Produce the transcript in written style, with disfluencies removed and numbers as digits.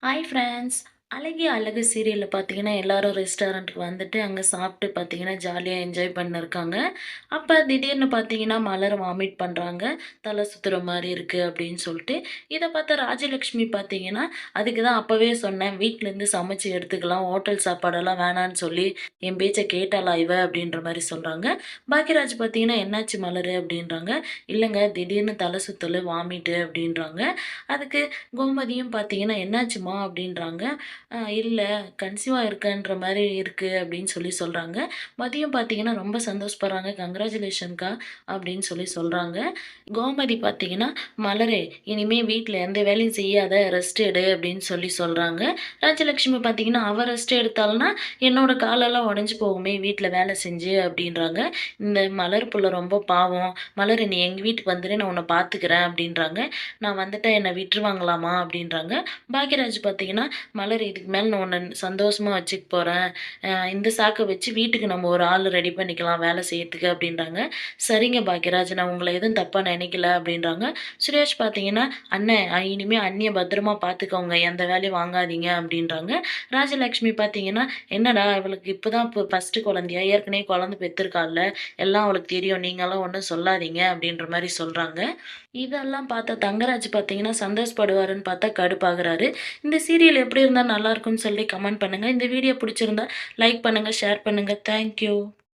Hi friends. அழகிய அழகு சீரியல்ல பார்த்தீங்கன்னா, எல்லாரும் ரெஸ்டாரண்ட்டுக்கு வந்துட்டு அங்க சாப்பிட்டு பார்த்தீங்கன்னா, ஜாலியா என்ஜாய் பண்ணிருக்காங்க. அப்ப திடீர்னு பார்த்தீங்கன்னா, மலர் வாமிட் பண்றாங்க. தலை சுத்துற மாரி இருக்கு அப்படின்னு சொல்லிட்டு. இத பார்த்த ராஜலட்சுமி பார்த்தீங்கன்னா, அதுக்கு தான் அப்பவே சொன்னேன், வீட்லேருந்து சமைச்சு எடுத்துக்கலாம். ஹோட்டல் சாப்பாடெல்லாம் வேணான்னு சொல்லி, என் பேச்ச கேட்டாளா இவ? அப்படின்ற மாரி சொல்றாங்க. பாக்யராஜ் பார்த்தீங்கன்னா, என்னாச்சு மலரு? அப்படின்றாங்க. இல்லங்க திடீர்னு தலை சுத்தலு, வாமிட்டு அப்படின்றாங்க. அதுக்கு கோமதியும் பார்த்தீங்கன்னா, "என்னாச்சும்மா?" அப்படின்றாங்க. இல்ல கன்சீவா இருக்கேன்ற மாரி இருக்கு" அப்படின்னு சொல்லி சொல்றாங்க. மதியம் பார்த்தீங்கன்னா, ரொம்ப சந்தோஷப்படுறாங்க. "கங்கிராச்சுலேஷன்க்கா" அப்படின்னு சொல்லி சொல்றாங்க. கோமதி பார்த்தீங்கன்னா, "மலரே இனிமே வீட்ல எந்த வேலையும் செய்யாத, ரெஸ்ட் எடு" அப்படின்னு சொல்லி சொல்றாங்க. ராஜலட்சுமி பார்த்தீங்கன்னா, "அவ ரெஸ்ட் எடுத்தாள்னா, என்னோட காலெல்லாம் உடைஞ்சு போகுமே வீட்ல வேலை செஞ்சு" அப்படின்றாங்க. "இந்த மலர் புள்ள ரொம்ப பாவம். மலர் நீ எங்க வீட்டுக்கு வந்துரு, நான் உன்ன பார்த்துக்கிறேன்" அப்படின்றாங்க. "நான் வந்துட்டா என்ன விட்டுருவாங்களாம்மா?" அப்படின்றாங்க. பாக்யராஜ் பார்த்தீங்கன்னா, "மலர் இதுக்கு மேல நான் உன்ன சந்தோஷமா வச்சுக்க போறேன். இந்த சாக்க வச்சு வீட்டுக்கு நம்ம ஒரு ஆள் ரெடி பண்ணிக்கலாம் வேலை செய்யறதுக்கு" அப்படின்றாங்க. "சரிங்க பாக்யராஜ், நான் உங்கள எதுவும் தப்பா நெனைக்கல" அப்படின்றாங்க. சுரேஷ் பார்த்தீங்கன்னா, "அண்ணே இனிமே அண்ணிய பத்திரமா பார்த்துக்கோங்க. எந்த வேலையும் வாங்காதீங்க" அப்படின்றாங்க. ராஜலட்சுமி பார்த்தீங்கன்னா, "என்னடா இவளுக்கு இப்பதான் ஃபர்ஸ்ட்டு குழந்தையா? ஏற்கனவே குழந்தை பெத்திருக்கால்ல. எல்லாம் அவளுக்கு தெரியும். நீங்கலாம் ஒண்ணும் சொல்லாதீங்க" அப்படின்ற மாரி சொல்றாங்க. இதெல்லாம் பார்த்த தங்கராஜ் பார்த்தீங்கன்னா, சந்தோஷப்படுவாருன்னு பார்த்தா கடுப்பாகுறாரு. இந்த சீரியல் எப்படி இருந்தா நல்லாயிருக்கும்னு சொல்லி கமெண்ட் பண்ணுங்க. இந்த வீடியோ பிடிச்சிருந்தா லைக் பண்ணுங்க, ஷேர் பண்ணுங்க. Thank you.